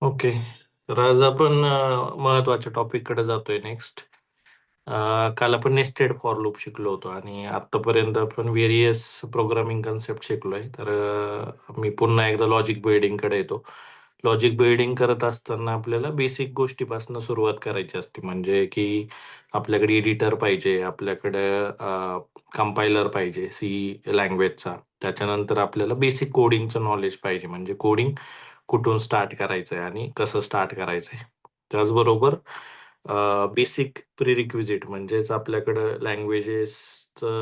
Okay. तर आज आपण महत्त्वाच्या टॉपिककडे जातोय नेक्स्ट. काल आपण नेस्टेड फॉर लूप शिकलो होतो आणि आत्तापर्यंत आपण व्हेरियस प्रोग्रामिंग कन्सेप्ट शिकलोय. तर मी पुन्हा एकदा लॉजिक बिल्डिंगकडे येतो. लॉजिक बिल्डिंग करत असताना आपल्याला बेसिक गोष्टीपासून सुरुवात करायची असते. म्हणजे की आपल्याकडे एडिटर पाहिजे, आपल्याकडे कंपायलर पाहिजे सी लँग्वेजचा. त्याच्यानंतर आपल्याला बेसिक कोडिंगचं नॉलेज पाहिजे. म्हणजे कोडिंग कुठून स्टार्ट करायचंय आणि कसं स्टार्ट करायचंय. त्याचबरोबर बेसिक प्रिरिक्विजिट म्हणजेच आपल्याकडं लँग्वेजेसचं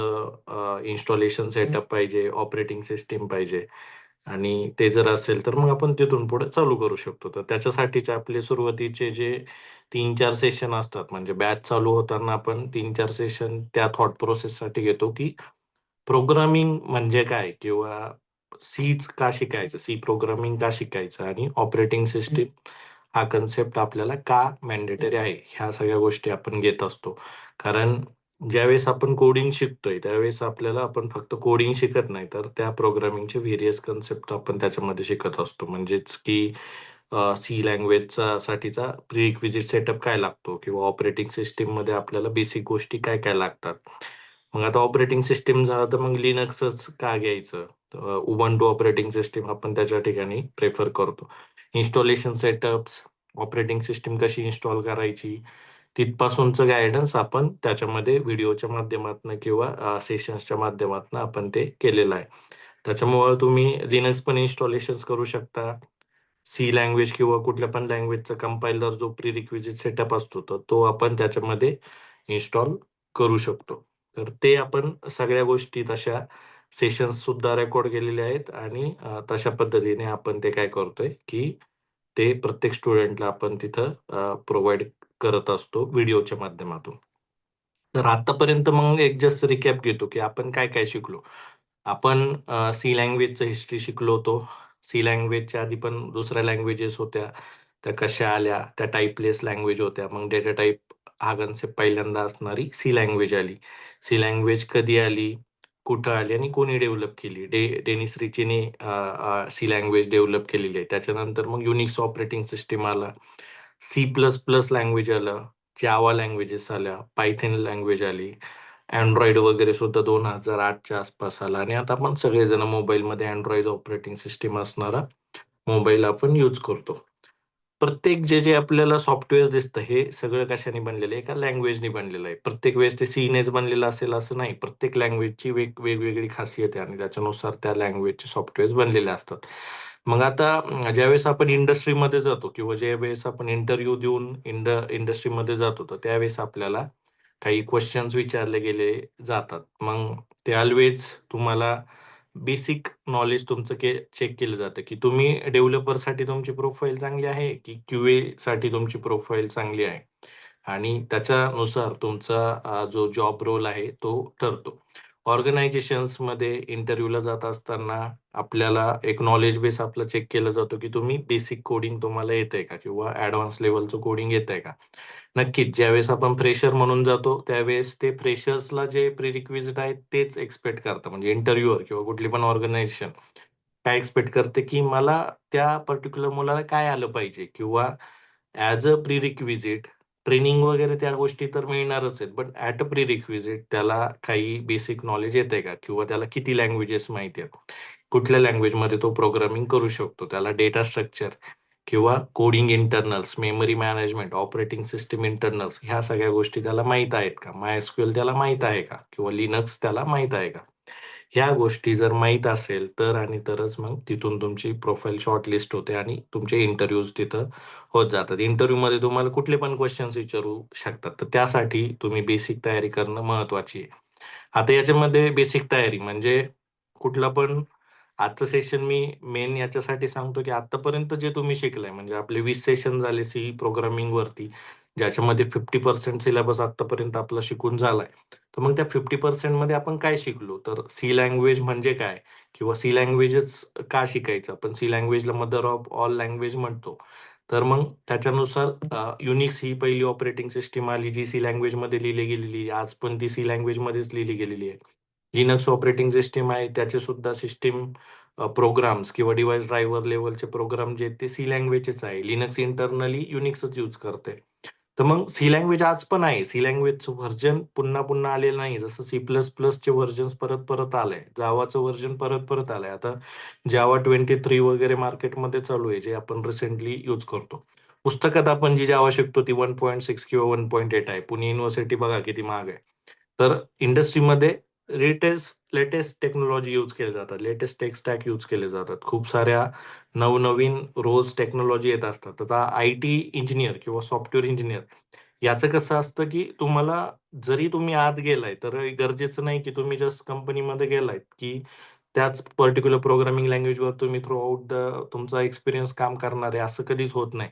इन्स्टॉलेशन सेटअप पाहिजे, ऑपरेटिंग सिस्टीम पाहिजे आणि ते जर असेल तर मग आपण तिथून पुढे चालू करू शकतो. तर त्याच्यासाठीचे आपले सुरुवातीचे जे 3-4 सेशन असतात म्हणजे बॅच चालू होताना आपण 3-4 सेशन त्या थॉट प्रोसेससाठी घेतो, की प्रोग्रामिंग म्हणजे काय? किंवा सीच का शिकायचं? सी प्रोग्रामिंग का शिकायचं? आणि ऑपरेटिंग सिस्टीम हा कन्सेप्ट आपल्याला का मॅन्डेटरी आहे? ह्या सगळ्या गोष्टी आपण घेत असतो. कारण ज्यावेळेस आपण कोडिंग शिकतोय, त्यावेळेस आपल्याला आपण फक्त कोडिंग शिकत नाही, तर त्या प्रोग्रामिंगचे व्हेरियस कन्सेप्ट आपण त्याच्यामध्ये शिकत असतो. म्हणजेच की सी लँग्वेजचा साठीचा प्रिरिक्विजिट सेटअप काय लागतो? किंवा ऑपरेटिंग सिस्टममध्ये आपल्याला बेसिक गोष्टी काय-काय लागतात? मग आता ऑपरेटिंग सिस्टम झालं तर मग लिनक्सच का घ्यायचं? उबंटू ऑपरेटिंग सिस्टम आपण त्याच्या ठिकाणी प्रिफर करतो. इन्स्टॉलेशन सेटअप्स, ऑपरेटिंग सिस्टम कशी इन्स्टॉल करायची, तिथपासूनचं गाईडन्स आपण त्याच्यामध्ये व्हिडिओच्या माध्यमातनं किंवा सेशन्सच्या माध्यमातनं आपण ते केलेलं आहे. त्याच्यामुळं तुम्ही लिनक्स पण इन्स्टॉलेशन्स करू शकता. सी लँग्वेज किंवा कुठल्या पण लँग्वेजचा कंपायलर जो प्रिरिक्विजिट सेटअप असतो, तर तो आपण त्याच्यामध्ये इन्स्टॉल करू शकतो. तर ते आपण सगळ्या गोष्टी तशा सेशन्स सुद्धा रेकॉर्ड केलेले आहेत आणि तशा पद्धतीने आपण ते काय करतोय, की ते प्रत्येक स्टुडंटला आपण तिथं करत असतो व्हिडिओच्या माध्यमातून. तर आतापर्यंत मग एक जस्ट रिकॅप घेतो, की आपण काय-काय शिकलो. आपण सी लँग्वेजचं हिस्ट्री शिकलो होतो. सी लँग्वेजच्या आधी पण दुसऱ्या लँग्वेजेस होत्या. त्या कशा आल्या, त्या टाइपलेस लँग्वेज होत्या. मग डेटा टाइप हा कन्सेप्ट पहिल्यांदा असणारी सी लँग्वेज आली. सी लँग्वेज कधी आली, कुठं आली आणि कोणी डेव्हलप केली? डेनिस रिचीने सी लँग्वेज डेव्हलप केलेली आहे. त्याच्यानंतर मग युनिक्स ऑपरेटिंग सिस्टम आला. सी प्लस प्लस लँग्वेज आलं. जावा लँग्वेजेस आल्या. पायथन लँग्वेज आली. Android वगैरे सुद्धा 2008च्या आसपास आला आणि आता आपण सगळेजण मोबाईलमध्ये Android ऑपरेटिंग सिस्टम असणारा मोबाईल आपण यूज करतो. प्रत्येक जे आपल्याला सॉफ्टवेअर दिसतं हे सगळं कशाने बनलेलं आहे? एका लँग्वेजने बनलेलं आहे. प्रत्येक वेळेस ते सीनेच बनलेलं असेल असं नाही. प्रत्येक लँग्वेजची वेगवेगळी खासियत आहे आणि त्याच्यानुसार त्या लँग्वेजचे सॉफ्टवेअर्स बनलेले असतात. मग आता ज्यावेळेस आपण इंडस्ट्रीमध्ये जातो किंवा ज्यावेळेस आपण इंटरव्ह्यू देऊन इंडस्ट्रीमध्ये जातो, तर त्यावेळेस आपल्याला काही क्वेशन्स विचारले गेले जातात. मग ते ऑल्वेज तुम्हाला बेसिक नॉलेज तुमचं चेक केलं जातं, की तुम्ही डेव्हलपरसाठी तुमची प्रोफाईल चांगली आहे, की क्यूएसाठी तुमची प्रोफाईल चांगली आहे आणि त्याच्यानुसार तुमचा जो जॉब रोल आहे तो ठरतो. ऑर्गनायझेशन्समध्ये इंटरव्ह्यूला जात असताना आपल्याला एक नॉलेज बेस आपला चेक केला जातो, की तुम्ही बेसिक कोडिंग तुम्हाला येतंय का? किंवा ॲडव्हान्स लेव्हलचं कोडिंग येतंय का? नक्कीच. ज्यावेळेस आपण फ्रेशर म्हणून जातो, त्यावेळेस ते फ्रेशर्सला जे प्रिरिक्विजिट आहेत तेच एक्स्पेक्ट करतात. म्हणजे इंटरव्ह्यूअर किंवा कुठली पण ऑर्गनायझेशन काय एक्स्पेक्ट करते, की मला त्या पर्टिक्युलर मुलाला काय आलं पाहिजे किंवा ॲज अ प्रिरिक्विजिट ट्रेनिंग वगैरे त्या गोष्टी तर मिळणारच आहेत. बट ॲट अ प्रिरिक्विजिट त्याला काही बेसिक नॉलेज येतंय का? किंवा त्याला किती लँग्वेजेस माहिती आहेत? कुठल्या लँग्वेजमध्ये तो प्रोग्रामिंग करू शकतो? त्याला डेटा स्ट्रक्चर किंवा coding internals, memory management, operating system internals ह्या सगळ्या गोष्टी त्याला माहीत आहेत का? MySQL त्याला माहीत आहे का? किंवा लिनक्स त्याला माहीत आहे का? ह्या गोष्टी जर माहीत असेल तर आणि तरच मग तिथून तुमची प्रोफाईल शॉर्टलिस्ट होते आणि तुमचे इंटरव्ह्यूज तिथं होत जातात. इंटरव्ह्यूमध्ये तुम्हाला कुठले पण क्वेशन्स विचारू शकतात. तर त्यासाठी तुम्ही बेसिक तयारी करणं महत्त्वाची आहे. आता याच्यामध्ये बेसिक तयारी म्हणजे कुठला पण आजचं सेशन मी मेन याच्यासाठी सांगतो, की आत्तापर्यंत जे तुम्ही शिकलाय म्हणजे आपले 20 सेशन झाले सी प्रोग्रामिंगवरती, ज्याच्यामध्ये 50% सिलेबस आत्तापर्यंत आपला शिकून झालाय. तर मग त्या 50% मध्ये आपण काय शिकलो? तर सी लँग्वेज म्हणजे काय? किंवा सी लँग्वेजच का शिकायचं? आपण सी लँग्वेजला मदर ऑफ ऑल लँग्वेज म्हणतो. तर मग त्याच्यानुसार युनिक्स ही पहिली ऑपरेटिंग सिस्टम आली, जी सी लँग्वेजमध्ये लिहिली गेलेली आहे. आज पण ती सी लँग्वेजमध्येच लिहिली गेलेली आहे. लिनक्स ऑपरेटिंग सिस्टम आहे, त्याचे सुद्धा सिस्टम प्रोग्राम्स किंवा डिव्हाइस ड्रायव्हर लेव्हलचे प्रोग्राम जे आहेत ते सी लँग्वेजचेच आहे. लिनक्स इंटरनली युनिक्सच यूज करते. तर मग सी लँग्वेज आज पण आहे. सी लँग्वेजचं व्हर्जन पुन्हा-पुन्हा आलेलं नाही. जसं सी प्लस प्लसचे व्हर्जन्स परत-परत आलंय. जावाचं व्हर्जन परत-परत आलंय. आता जावा 23 वगैरे मार्केटमध्ये चालू आहे, जे आपण रिसेंटली यूज करतो. पुस्तकात आपण जी जावा शिकतो ती 1.6 किंवा 1.8 आहे. पुणे युनिव्हर्सिटी बघा किती महाग आहे. तर इंडस्ट्रीमध्ये लेटेस्ट टेक्नॉलॉजी यूज केले जातात. लेटेस्ट टेक स्टॅक यूज केले जातात. खूप साऱ्या नवनवीन रोज टेक्नॉलॉजी येत असतात. आता आय-टी इंजिनिअर किंवा सॉफ्टवेअर इंजिनिअर याचं कसं असतं, की तुम्हाला जरी तुम्ही आत गेलाय, तर गरजेचं नाही की तुम्ही जस्ट कंपनीमध्ये गेलायत, की त्याच पर्टिक्युलर प्रोग्रामिंग लँग्वेजवर तुम्ही थ्रू आउट तुमचा एक्सपिरियन्स काम करणार आहे, असं कधीच होत नाही.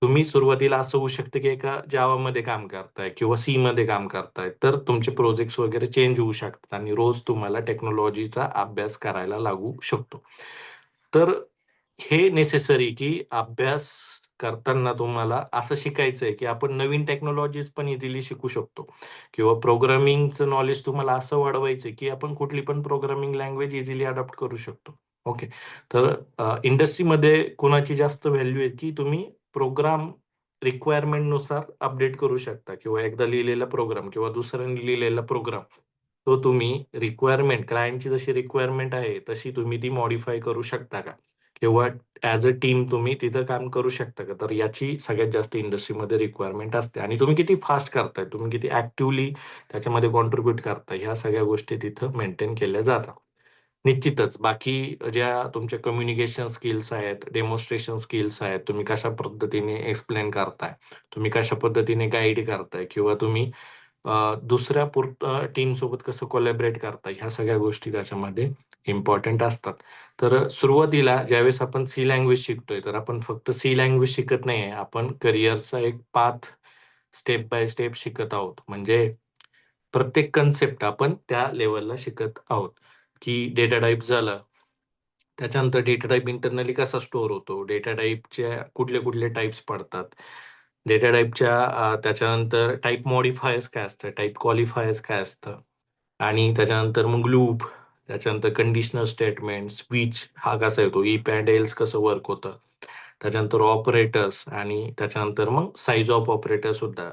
तुम्ही सुरुवातीला असं होऊ शकतं, की एका जावामध्ये काम करताय किंवा सीमध्ये काम करताय, तर तुमचे प्रोजेक्ट्स वगैरे चेंज होऊ शकतात आणि रोज तुम्हाला टेक्नॉलॉजीचा अभ्यास करायला लागू शकतो. तर हे नेसेसरी, की अभ्यास करताना तुम्हाला असं शिकायचंय, की आपण नवीन टेक्नॉलॉजीज पण इझिली शिकू शकतो किंवा प्रोग्रामिंगचं नॉलेज तुम्हाला असं वाढवायचंय, की आपण कुठली पण प्रोग्रामिंग लँग्वेज इझिली अडॉप्ट करू शकतो. ओके. तर इंडस्ट्रीमध्ये कोणाची जास्त व्हॅल्यू आहे, की तुम्ही प्रोग्राम रिक्वायरमेंटनुसार अपडेट करू शकता किंवा एकदा लिहिलेला प्रोग्राम किंवा दुसऱ्याने लिहिलेला प्रोग्राम, तो तुम्ही क्लायंटची जशी रिक्वायरमेंट आहे, तशी तुम्ही ती मॉडिफाय करू शकता का? किंवा ॲज अ टीम तुम्ही तिथं काम करू शकता का? तर याची सगळ्यात जास्त इंडस्ट्रीमध्ये रिक्वायरमेंट असते आणि तुम्ही किती फास्ट करताय, तुम्ही किती ॲक्टिव्हली त्याच्यामध्ये कॉन्ट्रिब्यूट करताय, ह्या सगळ्या गोष्टी तिथं मेंटेन केल्या जातात. निश्चितच. बाकी ज्या तुमच्या कम्युनिकेशन स्किल्स आहेत, डेमॉन्स्ट्रेशन स्किल्स आहेत, तुम्ही कशा पद्धतीने एक्सप्लेन करताय, तुम्ही कशा पद्धतीने गाईड करताय किंवा तुम्ही दुसऱ्या टीमसोबत कसं कोलॅबोरेट करताय, ह्या सगळ्या गोष्टी त्याच्यामध्ये इम्पोर्टंट असतात. तर सुरुवातीला ज्यावेळेस आपण सी लँग्वेज शिकतोय, तर आपण फक्त सी लँग्वेज शिकत नाहीये, आपण करिअरचा एक पाथ स्टेप बाय स्टेप शिकत आहोत. म्हणजे प्रत्येक कन्सेप्ट आपण त्या लेव्हलला शिकत आहोत, की डेटा टाइप झालं, त्याच्यानंतर डेटा टाइप इंटरनली कसा स्टोअर होतो, डेटा टाइपच्या कुठले-कुठले टाइप्स पडतात. डेटा टाइपच्या त्याच्यानंतर टाइप मॉडिफायर्स काय असतं, टाइप क्वालिफायर्स काय असतं आणि त्याच्यानंतर मग लूप, त्याच्यानंतर कंडिशनल स्टेटमेंट, स्विच हा कसा येतो, इफ एंड एल्स कसं वर्क होतं. त्याच्यानंतर ऑपरेटर्स आणि त्याच्यानंतर मग साइज ऑफ ऑपरेटर सुद्धा.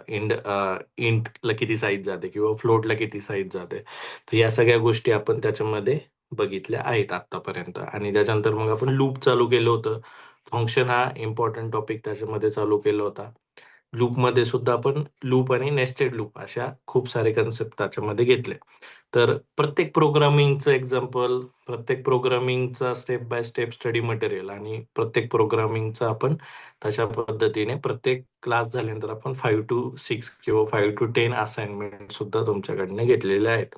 इंटला किती साईज जाते किंवा फ्लोटला किती साईज जाते. तर या सगळ्या गोष्टी आपण त्याच्यामध्ये बघितल्या आहेत आत्तापर्यंत आणि त्याच्यानंतर मग आपण लूप चालू केलं होतं. फंक्शन हा इम्पोर्टंट टॉपिक त्याच्यामध्ये चालू केला होता. लूपमध्ये सुद्धा आपण लूप आणि नेस्टेड लूप अशा खूप सारे कन्सेप्ट त्याच्यामध्ये घेतले. तर प्रत्येक प्रोग्रामिंगचं एक्झाम्पल, प्रत्येक प्रोग्रामिंगचा step by step study material आणि प्रत्येक प्रोग्रामिंगचा आपण तशा पद्धतीने प्रत्येक क्लास झाल्यानंतर आपण 5 to 6 किंवा 5 to 10 असाइनमेंट सुद्धा तुमच्याकडनं घेतलेले आहेत.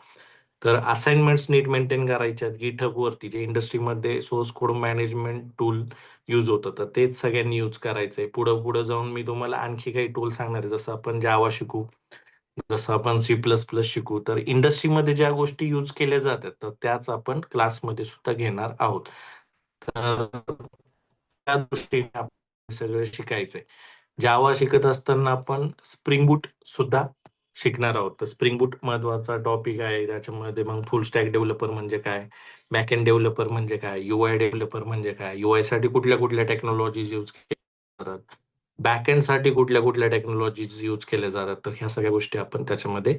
तर असाइनमेंट्स नीट मेंटेन करायच्या आहेत. GitHubवरती जे इंडस्ट्रीमध्ये source code management tool use होतं, तर तेच सगळ्यांनी यूज करायचंय. पुढं-पुढं जाऊन मी तुम्हाला आणखी काही टूल सांगणार आहे. जसं आपण जावा शिकू, जसं आपण सी प्लस प्लस शिकू, तर इंडस्ट्रीमध्ये ज्या गोष्टी यूज केल्या जातात, तर त्याच आपण क्लासमध्ये सुद्धा घेणार आहोत. तर त्या दृष्टीने आपण सगळं शिकायचंय. जावा शिकत असताना आपण स्प्रिंग बूट सुद्धा शिकणार आहोत. तर स्प्रिंग बूट महत्त्वाचा टॉपिक आहे. त्याच्यामध्ये मग फुल स्टॅक डेव्हलपर म्हणजे काय? बॅकएंड डेव्हलपर म्हणजे काय? यूआय डेव्हलपर म्हणजे काय? यूआयसाठी कुठल्या-कुठल्या टेक्नॉलॉजीज यूज केल्या जातात? बॅकएंडसाठी कुठल्या-कुठल्या टेक्नॉलॉजीज यूज केल्या जातात? तर ह्या सगळ्या गोष्टी आपण त्याच्यामध्ये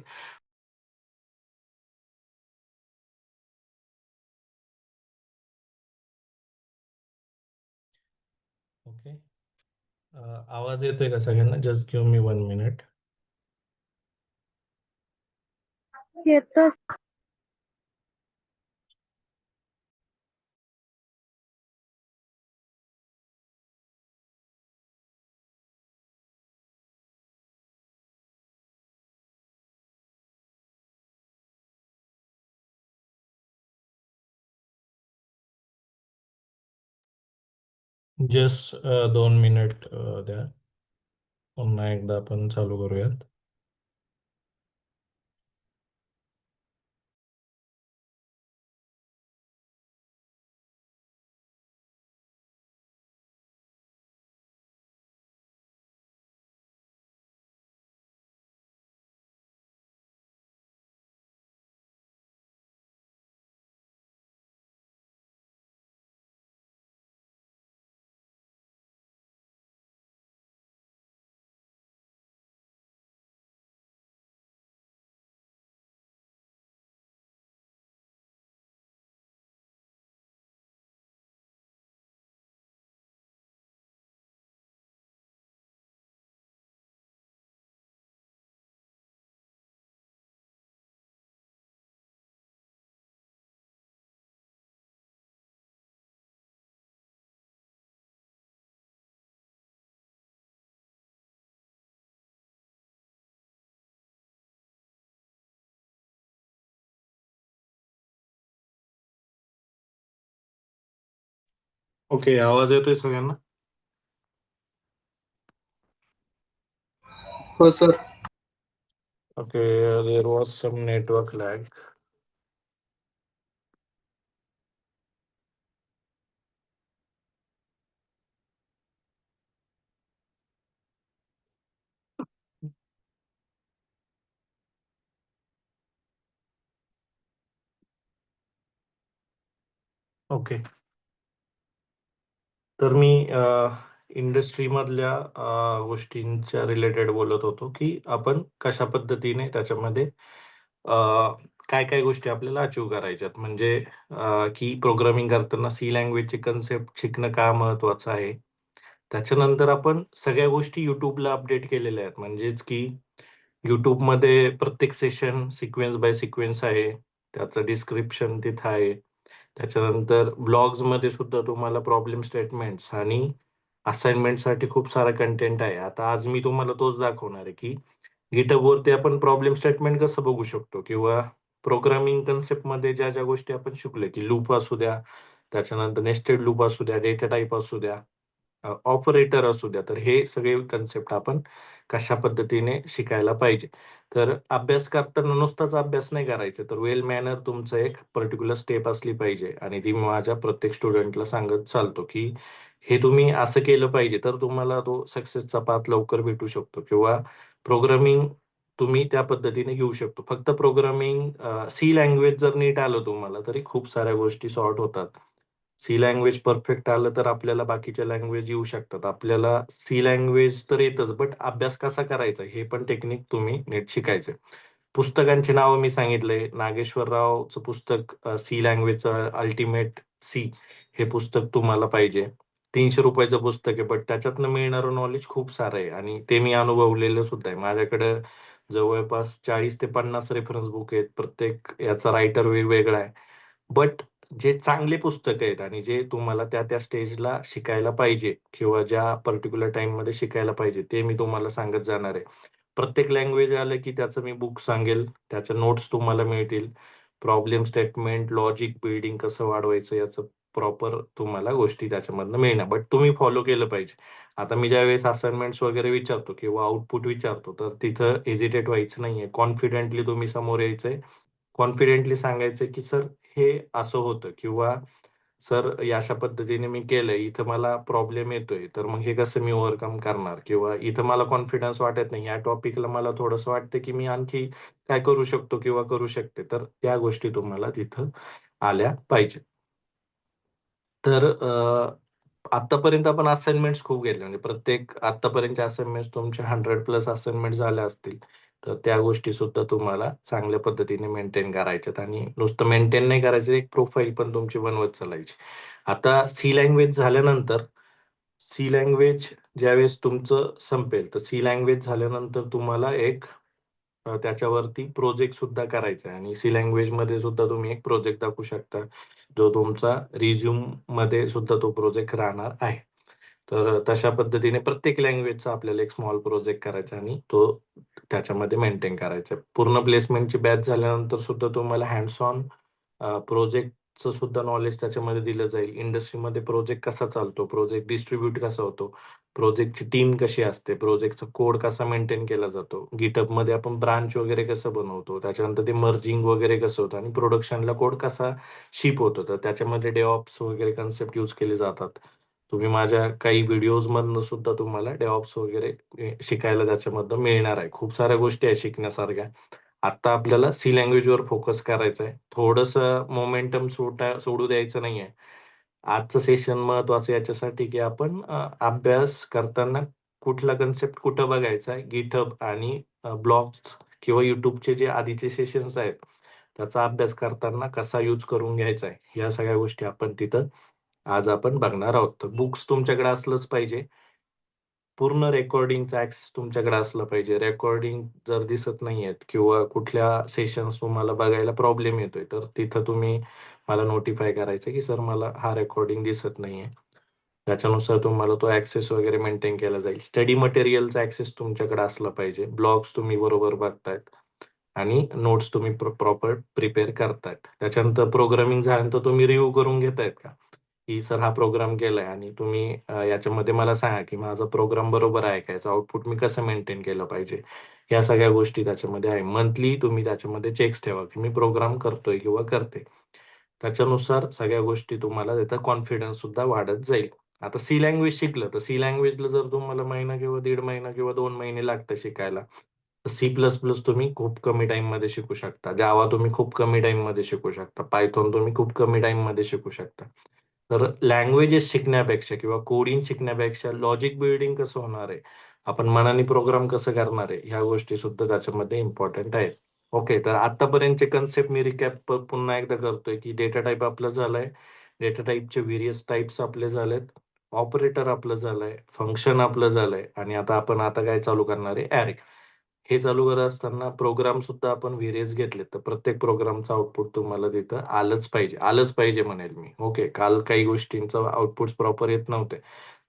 ओके. आवाज येतोय का सगळ्यांना? Just give me 1 minute. येतो. जस्ट 2 मिनिट द्या. पुन्हा एकदा आपण चालू करूयात. ओके, आवाज येतोय सगळ्यांना? हो sir. Okay, there was some network lag. Okay. तर मी इंडस्ट्रीमधल्या गोष्टींच्या रिलेटेड बोलत होतो, की आपण कशा पद्धतीने त्याच्यामध्ये काय काय गोष्टी आपल्याला अचीव्ह करायच्यात. म्हणजे की प्रोग्रामिंग करताना सी लँग्वेजचे कन्सेप्ट शिकणं का महत्वाचं आहे. त्याच्यानंतर आपण सगळ्या गोष्टी YouTubeला अपडेट केलेल्या आहेत. म्हणजेच की YouTubeमध्ये प्रत्येक सेशन सिक्वेन्स बाय सिक्वेन्स आहे. त्याचं डिस्क्रिप्शन तिथं आहे. त्याच्यानंतर ब्लॉग्समध्ये सुद्धा तुम्हाला प्रॉब्लेम स्टेटमेंट्स आणि असाइनमेंटसाठी खूप सारा कंटेंट आहे. आता आज मी तुम्हाला तोच दाखवणार आहे, की GitHubवरती आपण प्रॉब्लेम स्टेटमेंट कसं बघू शकतो किंवा प्रोग्रामिंग कन्सेप्टमध्ये ज्या गोष्टी आपण शिकलोय, की लूप असू द्या, त्याच्यानंतर नेस्टेड लूप असू द्या, डेटा टाइप असू द्या, ऑपरेटर असू द्या. तर हे सगळे कन्सेप्ट आपण कशा पद्धतीने शिकायला पाहिजे. तर अभ्यास करताना नुसताच अभ्यास नाही करायचा, तर वेल मॅनर तुमचं एक पर्टिक्युलर स्टेप असली पाहिजे आणि ती मी माझ्या प्रत्येक स्टुडंटला सांगत चालतो, की हे तुम्ही असं केलं पाहिजे, तर तुम्हाला तो सक्सेसचा पाथ लवकर भेटू शकतो किंवा प्रोग्रामिंग तुम्ही त्या पद्धतीने घेऊ शकतो. फक्त प्रोग्रामिंग सी लँग्वेज जर नीट आलं तुम्हाला, तरी खूप साऱ्या गोष्टी सॉर्ट होतात. सी लँग्वेज परफेक्ट आलं तर आपल्याला बाकीच्या लँग्वेज येऊ शकतात. आपल्याला सी लँग्वेज तर येतच, बट अभ्यास कसा करायचा हे पण टेक्निक तुम्ही नीट शिकायचंय. पुस्तकांची नावं मी सांगितलंय. नागेश्वररावचं पुस्तक सी लँग्वेजचं अल्टिमेट सी हे पुस्तक तुम्हाला पाहिजे. ₹300 पुस्तक आहे, बट त्याच्यातनं मिळणारं नॉलेज खूप सारं आहे आणि ते मी अनुभवलेलं सुद्धा आहे. माझ्याकडं जवळपास 40 ते 50 रेफरन्स बुक आहेत. प्रत्येक याचा रायटर वेगवेगळा आहे. बट जे चांगले पुस्तकं आहेत आणि जे तुम्हाला त्या स्टेजला शिकायला पाहिजे किंवा ज्या पर्टिक्युलर टाईममध्ये शिकायला पाहिजे, ते मी तुम्हाला सांगत जाणार आहे. प्रत्येक लँग्वेज आलं की त्याचं मी बुक सांगेल. त्याच्या नोट्स तुम्हाला मिळतील. प्रॉब्लेम स्टेटमेंट, लॉजिक बिल्डिंग कसं वाढवायचं याचं प्रॉपर तुम्हाला गोष्टी त्याच्यामधनं मिळणार. बट तुम्ही फॉलो केलं पाहिजे. आता मी ज्यावेळेस असाइनमेंट्स वगैरे विचारतो किंवा आउटपुट विचारतो, तर तिथं हेजिटेट व्हायचं नाहीये. कॉन्फिडेंटली तुम्ही समोर यायचंय. कॉन्फिडेंटली सांगायचं की सर हे असं होतं किंवा सर या अशा पद्धतीने मी केलंय, इथं मला प्रॉब्लेम येतोय, तर मग हे कसं मी ओव्हरकम करणार? किंवा इथं मला कॉन्फिडन्स वाटत नाही, या टॉपिकला मला थोडंसं वाटतं की मी आणखी काय करू शकतो किंवा करू शकते. तर त्या गोष्टी तुम्हाला तिथं आल्या पाहिजेत. तर आत्तापर्यंत आपण असाइनमेंट्स खूप घेतल्या. म्हणजे प्रत्येक आत्तापर्यंतच्या असाइनमेंट्स तुमच्या 100 प्लस असाइनमेंट झाल्या असतील. तर त्या गोष्टी सुद्धा तुम्हाला चांगल्या पद्धतीने मेंटेन करायच्यात आणि नुसतं मेंटेन नाही करायचं, एक प्रोफाईल पण तुमची बनवत चालायची. आता सी लँग्वेज झाल्यानंतर, सी लँग्वेज ज्यावेळेस तुमचं संपेल, तर सी लँग्वेज झाल्यानंतर तुम्हाला एक त्याच्यावरती प्रोजेक्ट सुद्धा करायचा आहे आणि सी लँग्वेजमध्ये सुद्धा तुम्ही एक प्रोजेक्ट दाखवू शकता, जो तुमचा रिझ्यूममध्ये सुद्धा तो प्रोजेक्ट राहणार आहे. तर तशा पद्धतीने प्रत्येक लँग्वेजचा आपल्याला एक स्मॉल प्रोजेक्ट करायचा आणि तो त्याच्यामध्ये मेंटेन करायचा. पूर्ण प्लेसमेंटची बॅच झाल्यानंतर सुद्धा तुम्हाला हँड्स ऑन प्रोजेक्टचं सुद्धा नॉलेज त्याच्यामध्ये दिलं जाईल. इंडस्ट्रीमध्ये प्रोजेक्ट कसा चालतो, प्रोजेक्ट डिस्ट्रिब्यूट कसा होतो, प्रोजेक्टची टीम कशी असते, प्रोजेक्टचा कोड कसा मेंटेन केला जातो, GitHubमध्ये आपण ब्रांच वगैरे कसं बनवतो, त्याच्यानंतर ते मर्जिंग वगैरे कसं होतं आणि प्रोडक्शनला कोड कसा शिप होतो. तर त्याच्यामध्ये DevOps वगैरे कन्सेप्ट यूज केले जातात. तुम्ही माझ्या काही व्हिडिओजमधनं सुद्धा तुम्हाला DevOps वगैरे शिकायला त्याच्यामधनं मिळणार आहे. खूप साऱ्या गोष्टी आहेत शिकण्यासारख्या. आता आपल्याला सी लँग्वेजवर फोकस करायचा आहे. थोडंसं मोमेंटम सोडू द्यायचं नाहीये. आजचं सेशन महत्वाचं याच्यासाठी, की आपण अभ्यास करताना कुठला कन्सेप्ट कुठं बघायचा आहे, GitHub आणि ब्लॉग्स किंवा YouTubeचे जे आधीचे सेशन्स आहेत, त्याचा अभ्यास करताना कसा यूज करून घ्यायचा आहे, ह्या सगळ्या गोष्टी आपण तिथं आज आपण बघणार आहोत. तर बुक्स तुमच्याकडे असलंच पाहिजे. पूर्ण रेकॉर्डिंगचा ॲक्सेस तुमच्याकडे असला पाहिजे. रेकॉर्डिंग जर दिसत नाहीयेत किंवा कुठल्या सेशन्स तुम्हाला बघायला प्रॉब्लेम येतोय, तर तिथं तुम्ही मला नोटिफाय करायचं, की सर मला हा रेकॉर्डिंग दिसत नाहीये. त्याच्यानुसार तुम्हाला तो ॲक्सेस वगैरे मेंटेन केला जाईल. स्टडी मटेरियलचा ॲक्सेस तुमच्याकडे असला पाहिजे. ब्लॉग्स तुम्ही बरोबर बघतायत आणि नोट्स तुम्ही प्रॉपर प्रिपेअर करतायत. त्याच्यानंतर प्रोग्रामिंग झाल्यानंतर तुम्ही रिव्ह्यू करून घेतायत का? की सर हा प्रोग्राम केलाय आणि तुम्ही याच्यामध्ये मला सांगा की माझा प्रोग्राम बरोबर आहे का, याचं आउटपुट मी कसं मेंटेन केलं पाहिजे. या सगळ्या गोष्टी त्याच्यामध्ये आहे. मंथली तुम्ही त्याच्यामध्ये चेक्स ठेवा की मी प्रोग्राम करतोय किंवा करते. त्याच्यानुसार सगळ्या गोष्टी तुम्हाला त्याचा कॉन्फिडन्स सुद्धा वाढत जाईल. आता सी लँग्वेज शिकलं तर सी लँग्वेजला जर तुम्हाला महिना किंवा दीड महिना किंवा 2 महिने लागतं शिकायला, तर सी प्लस प्लस तुम्ही खूप कमी टाईममध्ये शिकू शकता. जावा तुम्ही खूप कमी टाईममध्ये शिकू शकता. पायथॉन तुम्ही खूप कमी टाईममध्ये शिकू शकता. तर लँग्वेजेस शिकण्यापेक्षा किंवा कोडिंग शिकण्यापेक्षा लॉजिक बिल्डिंग कसं होणार आहे, आपण मनाने प्रोग्राम कसं करणार आहे, ह्या गोष्टी सुद्धा त्याच्यामध्ये इम्पॉर्टंट आहेत. ओके, तर आतापर्यंतचे कन्सेप्ट मी रिकॅप पुन्हा एकदा करतोय की डेटा टाइप आपलं झालंय, डेटा टाइपचे व्हेरियस टाइप्स आपले झालेत, ऑपरेटर आपलं झालंय, फंक्शन आपलं झालंय आणि आता काय चालू करणार आहे, ॲरे. हे चालू करत असताना प्रोग्राम सुद्धा आपण व्हेरियस घेतले, तर प्रत्येक प्रोग्रामचं आउटपुट तुम्हाला तिथं आलंच पाहिजे. आलंच पाहिजे म्हणेल मी. ओके. काल काही गोष्टींचं आउटपुट्स प्रॉपर येत नव्हते.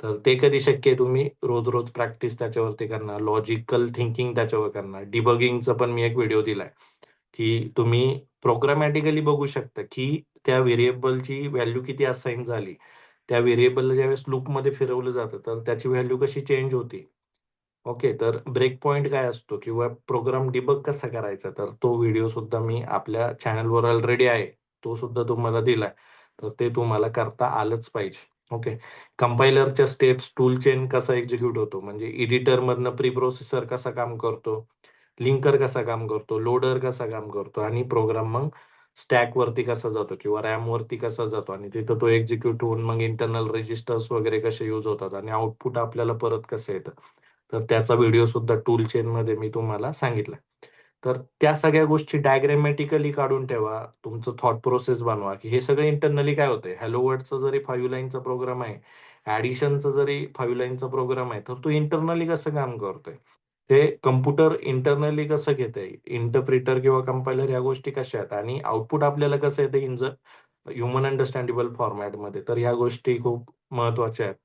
तर ते कधी शक्य आहे तुम्ही रोज-रोज प्रॅक्टिस त्याच्यावरती करणार, लॉजिकल थिंकिंग त्याच्यावर करणार. डिबगिंगचा पण मी एक व्हिडिओ दिलाय, की तुम्ही प्रोग्रामॅटिकली बघू शकता, की त्या व्हेरिएबलची व्हॅल्यू किती असाइन झाली. त्या व्हेरिएबलला ज्यावेळेस लूपमध्ये फिरवलं जातं, तर त्याची व्हॅल्यू कशी चेंज होती. ओके. तर ब्रेक पॉइंट काय असतो किंवा प्रोग्राम डिबग कसा करायचा, तर तो व्हिडिओ सुद्धा मी आपल्या चॅनलवर ऑलरेडी आहे. तो सुद्धा तुम्हाला दिलाय. तर ते तुम्हाला करता आलंच पाहिजे. ओके. कंपायलरच्या स्टेप्स, टूल चेन कसा एक्झिक्यूट होतो, म्हणजे एडिटरमधनं प्री प्रोसेसर कसा काम करतो, लिंकर कसा काम करतो, लोडर कसा काम करतो आणि प्रोग्राम मग स्टॅकवरती कसा जातो किंवा रॅमवरती कसा जातो आणि तिथं तो एक्झिक्यूट होऊन मग इंटरनल रजिस्टर्स वगैरे कसे यूज होतात आणि आउटपुट आपल्याला परत कसं येतं. तर त्याचा व्हिडिओ सुद्धा टूल चेनमध्ये मी तुम्हाला सांगितला. तर त्या सगळ्या गोष्टी डायग्रॅमॅटिकली काढून ठेवा. तुमचं थॉट प्रोसेस बनवा, की हे सगळं इंटरनली काय होतंय. हॅलो वर्ल्डचा जरी 5 लाईनचा प्रोग्राम आहे, ॲडिशनचा जरी 5 लाईनचा प्रोग्राम आहे, तर तो इंटरनली कसं काम करतोय. ते कॉम्प्युटर इंटरनली कसं घेतंय, इंटरप्रिटर किंवा कंपायलर ह्या गोष्टी कशा आहेत आणि आउटपुट आपल्याला कसं येतं इन द ह्युमन अंडरस्टँडेबल फॉर्मॅटमध्ये. तर ह्या गोष्टी खूप महत्त्वाच्या आहेत.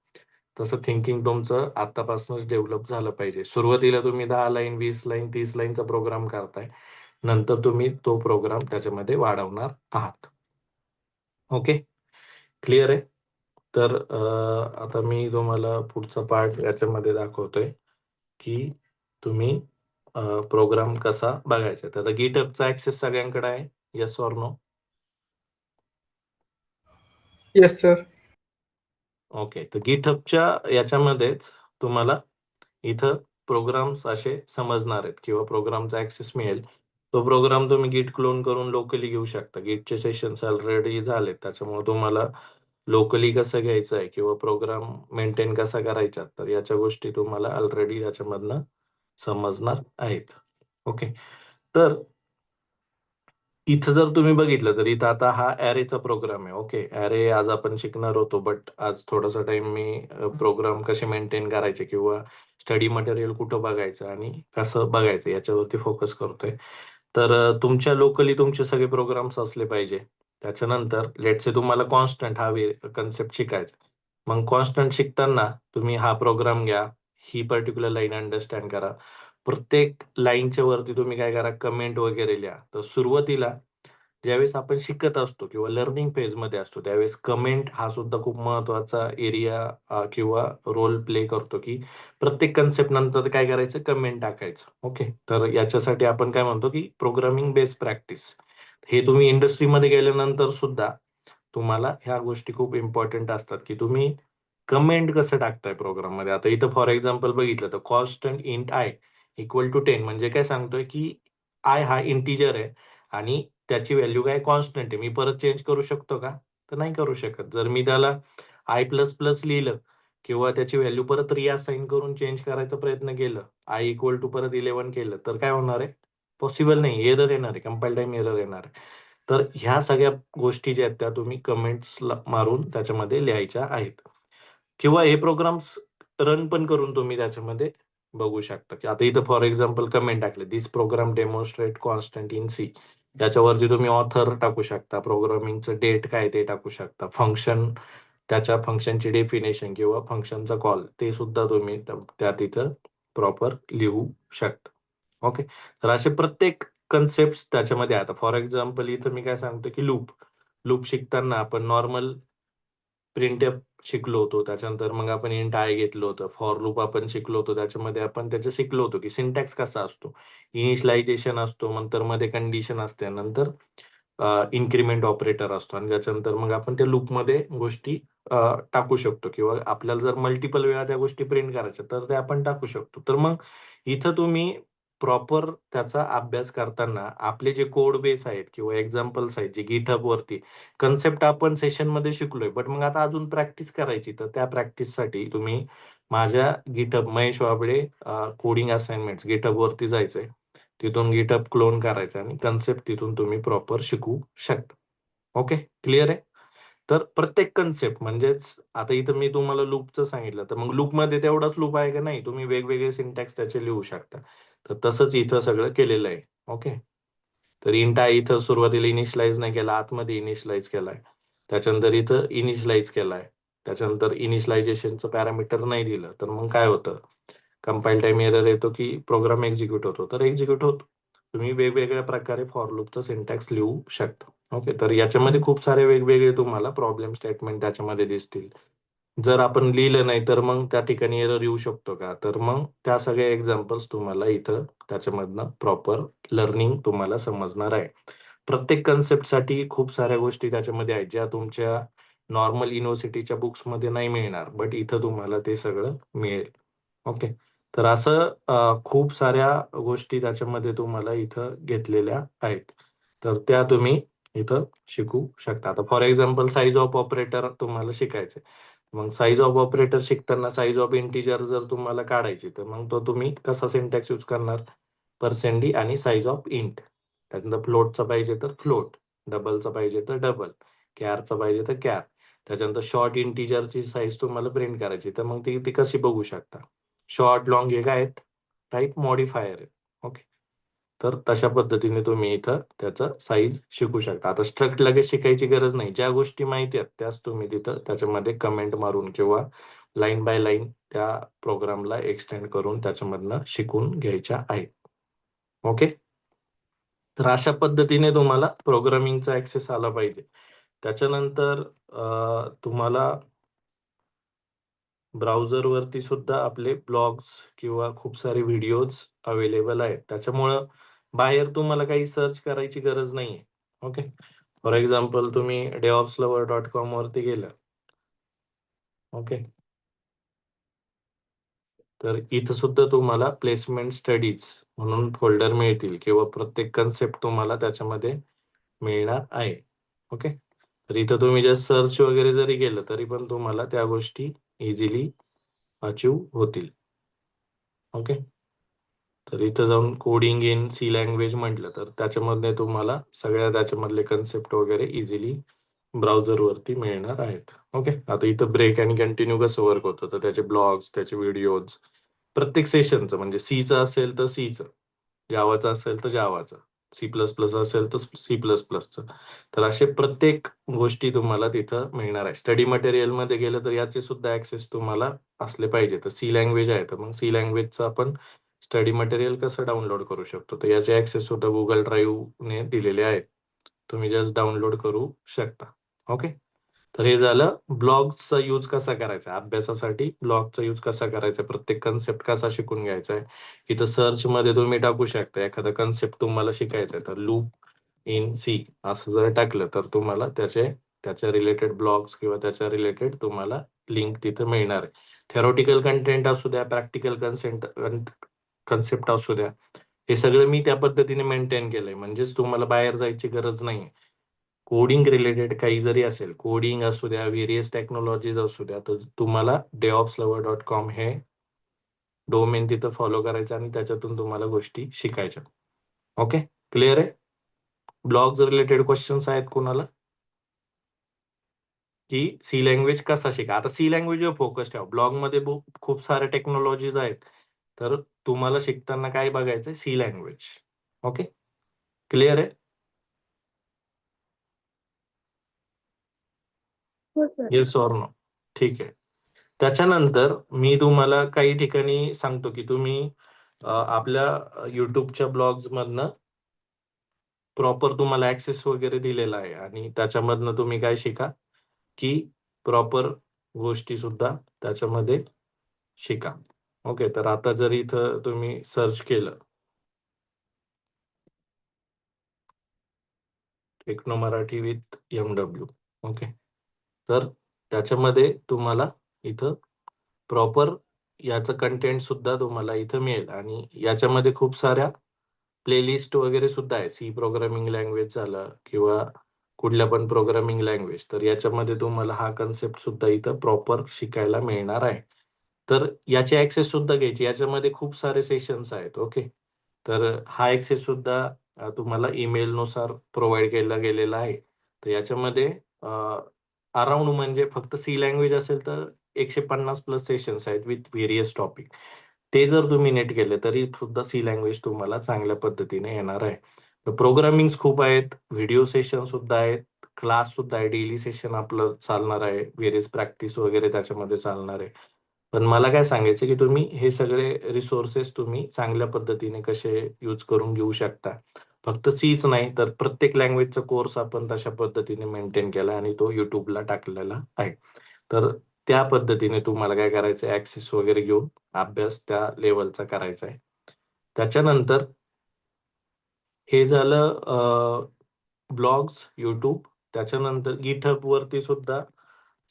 तसं थिंकिंग तुमचं आत्तापासूनच डेव्हलप झालं पाहिजे. सुरुवातीला तुम्ही 10 लाईन, 20 लाईन, 30 लाईनचा प्रोग्राम करताय. नंतर तुम्ही तो प्रोग्राम त्याच्यामध्ये वाढवणार आहात. ओके. क्लिअर आहे? तर आता मी तुम्हाला पुढचा पार्ट याच्यामध्ये दाखवतोय, की तुम्ही प्रोग्राम कसा बघायचा. तर आता GitHubचा ॲक्सेस सगळ्यांकडे आहे. Yes or no? Yes sir. Okay. तर GitHubच्या याच्यामध्येच तुम्हाला इथं प्रोग्राम्स असे समजणार आहेत किंवा प्रोग्रामचा ॲक्सेस मिळेल. तो प्रोग्राम तुम्ही Git क्लोन करून लोकली घेऊ शकता. Gitचे सेशन्स ऑलरेडी झालेत. त्याच्यामुळे तुम्हाला लोकली कसं घ्यायचं आहे किंवा प्रोग्राम मेंटेन कसा करायचा, तर याच्या गोष्टी तुम्हाला ऑलरेडी याच्यामधनं समजणार आहेत. ओके. तर इथं जर तुम्ही बघितलं तर इथं आता हा ॲरेचा प्रोग्राम आहे. ओके. ॲरे आज आपण शिकणार होतो, बट आज थोडासा टाईम मी प्रोग्राम कसे मेंटेन करायचे किंवा स्टडी मटेरियल कुठं बघायचं आणि कसं बघायचं याच्यावरती फोकस करतोय. तर तुमच्या लोकली तुमचे सगळे प्रोग्राम्स असले पाहिजे. त्याच्यानंतर लेट्स से तुम्हाला कॉन्स्टंट हा कन्सेप्ट शिकायचा. मग कॉन्स्टंट शिकताना तुम्ही हा प्रोग्राम घ्या, ही पर्टिक्युलर लाईन अंडरस्टँड करा. प्रत्येक लाईनच्या वरती तुम्ही काय करा, कमेंट वगैरे लिहा. तर सुरुवातीला ज्यावेळेस आपण शिकत असतो किंवा लर्निंग फेजमध्ये असतो, त्यावेळेस कमेंट हा सुद्धा खूप महत्त्वाचा एरिया किंवा रोल प्ले करतो, की प्रत्येक कन्सेप्ट नंतर काय करायचं, कमेंट टाकायचं. ओके. तर याच्यासाठी आपण काय म्हणतो, की प्रोग्रामिंग बेस्ड प्रॅक्टिस. हे तुम्ही इंडस्ट्रीमध्ये गेल्यानंतर सुद्धा तुम्हाला ह्या गोष्टी खूप इम्पोर्टंट असतात, की तुम्ही कमेंट कसं टाकताय प्रोग्राममध्ये. आता इथं फॉर एक्झाम्पल बघितलं तर constant int I equal to 10 म्हणजे काय सांगतोय, की आय हा इंटिजर आहे आणि त्याची व्हॅल्यू काय कॉन्स्टंट आहे. मी परत चेंज करू शकतो का? तर नाही करू शकत. जर मी त्याला आय प्लस प्लस लिहिलं किंवा त्याची व्हॅल्यू परत रिअसाइन करून चेंज करायचा प्रयत्न केलं, आय इक्वल टू परत 11 केलं, तर काय होणार आहे? पॉसिबल नाही. एरर येणार आहे. कंपाईल टाईम एरर येणार आहे. तर ह्या सगळ्या गोष्टी ज्या आहेत त्या तुम्ही कमेंट्सला मारून त्याच्यामध्ये लिहायच्या आहेत. किंवा हे प्रोग्राम्स रन पण करून तुम्ही त्याच्यामध्ये बघू शकता, की आता इथं फॉर एक्झाम्पल कमेंट टाकले, "this program demonstrate constant in C." याच्यावरती तुम्ही ऑथर टाकू शकता, प्रोग्रामिंगचं डेट काय ते टाकू शकता, फंक्शन त्याच्या फंक्शनची डेफिनेशन किंवा फंक्शनचा कॉल ते सुद्धा तुम्ही त्या तिथं प्रॉपर लिहू शकता. ओके. तर असे प्रत्येक कन्सेप्ट्स त्याच्यामध्ये आहे. आता फॉर एक्झाम्पल इथं मी काय सांगतो, की लूप. लूप शिकताना आपण नॉर्मल प्रिंटफ शिकलो होतो. त्याच्यानंतर मग आपण इंट आय घेतलं होतं. फॉर लूप आपण शिकलो होतो. त्याच्यामध्ये आपण त्याचं शिकलो होतो, की सिंटॅक्स कसा असतो. इनिशियलायझेशन असतो, नंतर मध्ये कंडिशन असते, नंतर इन्क्रिमेंट ऑपरेटर असतो आणि त्याच्यानंतर मग आपण त्या लूपमध्ये गोष्टी टाकू शकतो किंवा आपल्याला जर मल्टिपल वेळा त्या गोष्टी प्रिंट करायच्या तर ते आपण टाकू शकतो. तर मग इथं तुम्ही प्रॉपर त्याचा अभ्यास करताना आपले जे कोड बेस आहेत किंवा एक्झाम्पल्स आहेत जे GitHub वरती कन्सेप्ट आपण सेशनमध्ये शिकलोय, बट मग आता अजून प्रॅक्टिस करायची. तर त्या प्रॅक्टिससाठी तुम्ही माझ्या GitHub Mahesh Wable coding assignments GitHub वरती जायचंय. तिथून GitHub क्लोन करायचं आणि कन्सेप्ट तिथून तुम्ही प्रॉपर शिकू शकता. ओके, क्लिअर आहे? तर प्रत्येक कन्सेप्ट म्हणजेच आता इथं मी तुम्हाला लूपचं सांगितलं, तर मग लूपमध्ये तेवढाच लूप आहे का नाही? तुम्ही वेगवेगळे सिंटॅक्स त्याचे लिहू शकता. तर तसंच इथं सगळं केलेलं आहे. ओके. तर इंट आय इथं सुरुवातीला इनिशियलाइज नाही केला, आतमध्ये इनिशियलाइज केलाय. त्याच्यानंतर इथं इनिशियलाइज केलाय. त्याच्यानंतर इनिशियलायझेशनचं पॅरामीटर नाही दिलं, तर मग काय होतं? कंपाईल टाइम एरर येतो की प्रोग्राम एक्झिक्यूट होतो. तर एक्झिक्यूट होतो. तुम्ही वेगवेगळ्या प्रकारे फॉर लूपचं सिंटॅक्स लिहू शकता. ओके. तर याच्यामध्ये खूप सारे वेगवेगळे तुम्हाला प्रॉब्लेम स्टेटमेंट त्याच्यामध्ये दिसतील. जर आपण लिहिलं नाही तर मग त्या ठिकाणी एरर येऊ शकतो का? तर मग त्या सगळ्या एक्झाम्पल्स तुम्हाला इथं त्याच्यामधनं प्रॉपर लर्निंग तुम्हाला समजणार आहे. प्रत्येक कन्सेप्टसाठी खूप साऱ्या गोष्टी त्याच्यामध्ये आहेत, ज्या तुमच्या नॉर्मल युनिव्हर्सिटीच्या बुक्समध्ये नाही मिळणार, बट इथं तुम्हाला ते सगळं मिळेल. ओके. तर असं खूप साऱ्या गोष्टी त्याच्यामध्ये तुम्हाला इथं घेतलेल्या आहेत. तर त्या तुम्ही इथं शिकू शकता. आता for example size of operator तुम्हाला शिकायचंय. मग साइज ऑफ ऑपरेटर शिकताना साइज ऑफ इंटिजर जर तुम्हाला काढायची, तर मग तो तुम्ही कसा सिंटॅक्स यूज करणार? %d आणि साइज ऑफ इंट. त्यानंतर फ्लोटचा पाहिजे तर फ्लोट, डबलचा पाहिजे तर डबल, कॅरचा पाहिजे तर कॅर. त्याच्यानंतर शॉर्ट इंटिजरची साईज तुम्हाला प्रिंट करायची, तर मग ती ती कशी बघू शकता? शॉर्ट, लाँग हे काय आहेत? टाइप मॉडिफायर आहेत. ओके. तर तशा पद्धतीने तुम्ही इथं त्याचं साईज शिकू शकता. आता स्ट्रक्ट लगेच शिकायची गरज नाही. ज्या गोष्टी माहिती आहेत त्याच तुम्ही तिथं त्याच्यामध्ये कमेंट मारून किंवा लाईन बाय लाईन त्या प्रोग्रामला एक्सटेंड करून त्याच्यामधनं शिकून घ्यायच्या आहेत. ओके. तर अशा पद्धतीने तुम्हाला प्रोग्रामिंगचा ऍक्सेस आला पाहिजे. त्याच्यानंतर तुम्हाला ब्राउझरवरती सुद्धा आपले ब्लॉग्स किंवा खूप सारे व्हिडिओज अवेलेबल आहेत. त्याच्यामुळं बाहेर तुम्हाला काही सर्च करायची गरज नाहीये. ओके. फॉर एक्झाम्पल तुम्ही DevOpsLover.com वरती गेला. ओके. तर इथं सुद्धा तुम्हाला प्लेसमेंट स्टडीज म्हणून फोल्डर मिळतील किंवा प्रत्येक कन्सेप्ट तुम्हाला त्याच्यामध्ये मिळणार आहे. ओके. तर इथं तुम्ही जस्ट सर्च वगैरे जरी केलं तरी पण तुम्हाला त्या गोष्टी इझिली अचीव्ह होतील. ओके. तर इथं जाऊन कोडिंग इन सी लँग्वेज म्हटलं तर त्याच्यामध्ये तुम्हाला सगळ्या त्याच्यामधले कन्सेप्ट वगैरे इझिली ब्राउझरवरती मिळणार आहेत. ओके. आता इथं ब्रेक आणि कंटिन्यू कसं वर्क होतं, तर त्याचे ब्लॉग्स, त्याचे व्हिडिओज, प्रत्येक सेशनचं म्हणजे सीचं असेल तर सीचं, जावाचं असेल तर जावाचं, C++ असेल तर C++चं. तर असे प्रत्येक गोष्टी तुम्हाला तिथं मिळणार आहे. स्टडी मटेरियलमध्ये गेलं तर याचे सुद्धा ॲक्सेस तुम्हाला असले पाहिजे. तर सी लँग्वेज आहे, तर मग सी लँग्वेजचं आपण स्टडी मटेरियल कसं डाउनलोड करू शकतो? तर याचे ॲक्सेस सुद्धा Google ड्राईव्हने दिलेले आहेत. तुम्ही जस्ट डाउनलोड करू शकता. ओके. तर हे झालं ब्लॉगचा यूज कसा करायचा, अभ्यासासाठी ब्लॉगचा यूज कसा करायचा, प्रत्येक कन्सेप्ट कसा शिकून घ्यायचा आहे. इथं सर्चमध्ये तुम्ही टाकू शकता एखादा कन्सेप्ट तुम्हाला शिकायचा आहे, तर लूप इन सी असं जर टाकलं तर तुम्हाला त्याच्या रिलेटेड ब्लॉग्स किंवा त्याच्या रिलेटेड तुम्हाला लिंक तिथं मिळणार आहे. थेरॉटिकल कंटेंट असू द्या, प्रॅक्टिकल कन्सेप्ट असू द्या, हे सगळं मी त्या पद्धतीने मेंटेन केलंय. म्हणजेच तुम्हाला बाहेर जायची गरज नाही. कोडिंग रिलेटेड काही जरी असेल, कोडिंग असू द्या, व्हेरियस टेक्नॉलॉजीज असू द्या, तर तुम्हाला DevOpsLover.com हे डोमेन तिथं फॉलो करायचं आणि त्याच्यातून तुम्हाला गोष्टी शिकायच्या. ओके, क्लिअर आहे? ब्लॉग्स रिलेटेड क्वेश्चन्स आहेत कोणाला? की सी लँग्वेज कसा शिका? आता सी लँग्वेजवर फोकस ठेवा. ब्लॉगमध्ये खूप साऱ्या टेक्नॉलॉजीज आहेत. तर तुम्हाला शिकताना काय बघायचंय? C language. ओके, क्लिअर आहे? हो सर. Yes or no? ठीक आहे. त्याच्यानंतर मी तुम्हाला काही ठिकाणी सांगतो की तुम्ही आपल्या YouTubeच्या ब्लॉग्समधनं प्रॉपर तुम्हाला ऍक्सेस वगैरे दिलेला आहे आणि त्याच्यामधनं तुम्ही काय शिका की प्रॉपर गोष्टी सुद्धा त्याच्यामध्ये शिका. ओके, तर आता जर इथं तुम्ही सर्च केलं techno Marathi with MW, okay, तर त्याच्यामध्ये तुम्हाला इथं प्रॉपर याचं कंटेंट सुद्धा तुम्हाला इथं मिळेल आणि याच्यामध्ये खूप साऱ्या प्लेलिस्ट वगैरे सुद्धा आहे. सी प्रोग्रामिंग लँग्वेज झालं किंवा कुठल्या पण प्रोग्रामिंग लँग्वेज, तर याच्यामध्ये तुम्हाला हा कन्सेप्ट सुद्धा इथं प्रॉपर शिकायला मिळणार आहे. तर याची ॲक्सेस सुद्धा घ्यायची. याच्यामध्ये खूप सारे सेशन्स आहेत. ओके. तर हा ॲक्सेस सुद्धा तुम्हाला ईमेलनुसार प्रोव्हाईड केला गेलेला आहे. तर याच्यामध्ये अराउंड म्हणजे फक्त सी लँग्वेज असेल तर 150 प्लस सेशन्स आहेत विथ व्हेरियस टॉपिक. ते जर तुम्ही नेट केले तरी सुद्धा सी लँग्वेज तुम्हाला चांगल्या पद्धतीने येणार आहे. प्रोग्रामिंग्स खूप आहेत, व्हिडिओ सेशन सुद्धा आहेत, क्लास सुद्धा आहे, डेली सेशन आपलं चालणार आहे, व्हेरियस प्रॅक्टिस वगैरे त्याच्यामध्ये चालणार आहे. पण मला काय सांगायचं की तुम्ही हे सगळे रिसोर्सेस तुम्ही चांगल्या पद्धतीने कसे यूज करून घेऊ शकता. फक्त सीच नाही तर प्रत्येक लँग्वेजचा कोर्स आपण तशा पद्धतीने मेंटेन केला आणि तो YouTubeला टाकलेला आहे. तर त्या पद्धतीने तुम्हाला काय करायचं आहे, ॲक्सेस वगैरे घेऊन अभ्यास त्या लेव्हलचा करायचा आहे. त्याच्यानंतर हे झालं ब्लॉग्स, YouTube. त्याच्यानंतर GitHub वरती सुद्धा